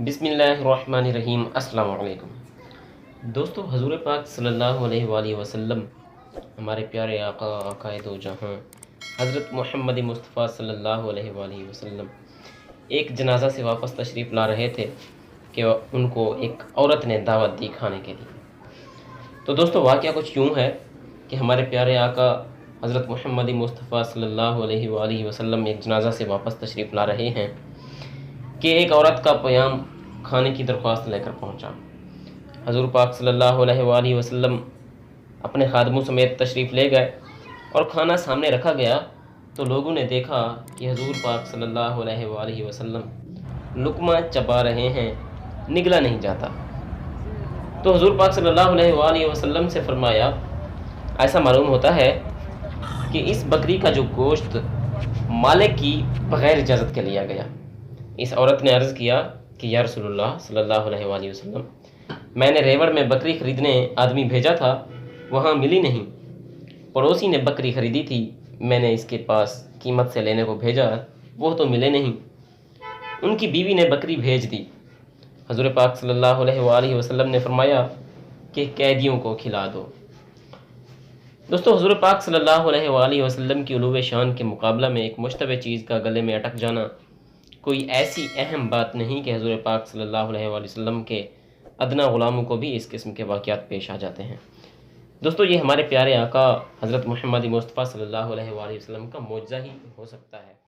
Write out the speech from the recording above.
بسم اللہ الرحمن الرحیم۔ السلام علیکم دوستو، حضور پاک صلی اللہ علیہ وآلہ وسلم ہمارے پیارے آقا عقائد و جہاں حضرت محمد مصطفیٰ صلی اللہ علیہ وآلہ وسلم ایک جنازہ سے واپس تشریف لا رہے تھے کہ ان کو ایک عورت نے دعوت دی کھانے کے لیے۔ تو دوستو، واقعہ کچھ یوں ہے کہ ہمارے پیارے آقا حضرت محمد مصطفیٰ صلی اللہ علیہ وآلہ وسلم ایک جنازہ سے واپس تشریف لا رہے ہیں کہ ایک عورت کا پیام کھانے کی درخواست لے کر پہنچا۔ حضور پاک صلی اللہ علیہ وآلہ وسلم اپنے خادموں سمیت تشریف لے گئے اور کھانا سامنے رکھا گیا تو لوگوں نے دیکھا کہ حضور پاک صلی اللہ علیہ وآلہ وسلم لقمہ چبا رہے ہیں، نگلا نہیں جاتا۔ تو حضور پاک صلی اللہ علیہ وآلہ وسلم سے فرمایا، ایسا معلوم ہوتا ہے کہ اس بکری کا جو گوشت مالک کی بغیر اجازت کے لیا گیا۔ اس عورت نے عرض کیا کہ یا رسول اللہ صلی اللہ علیہ وآلہ وسلم، میں نے ریوڑ میں بکری خریدنے آدمی بھیجا تھا، وہاں ملی نہیں۔ پڑوسی نے بکری خریدی تھی، میں نے اس کے پاس قیمت سے لینے کو بھیجا، وہ تو ملے نہیں۔ ان کی بیوی نے بکری بھیج دی۔ حضور پاک صلی اللہ علیہ وآلہ وسلم نے فرمایا کہ قیدیوں کو کھلا دو۔ دوستو، حضور پاک صلی اللہ علیہ وآلہ وسلم کی علو شان کے مقابلہ میں ایک مشتبہ چیز کا گلے میں اٹک جانا کوئی ایسی اہم بات نہیں کہ حضور پاک صلی اللہ علیہ وآلہ وسلم کے ادنا غلاموں کو بھی اس قسم کے واقعات پیش آ جاتے ہیں۔ دوستو، یہ ہمارے پیارے آقا حضرت محمد مصطفیٰ صلی اللہ علیہ وآلہ وسلم کا معجزہ ہی ہو سکتا ہے۔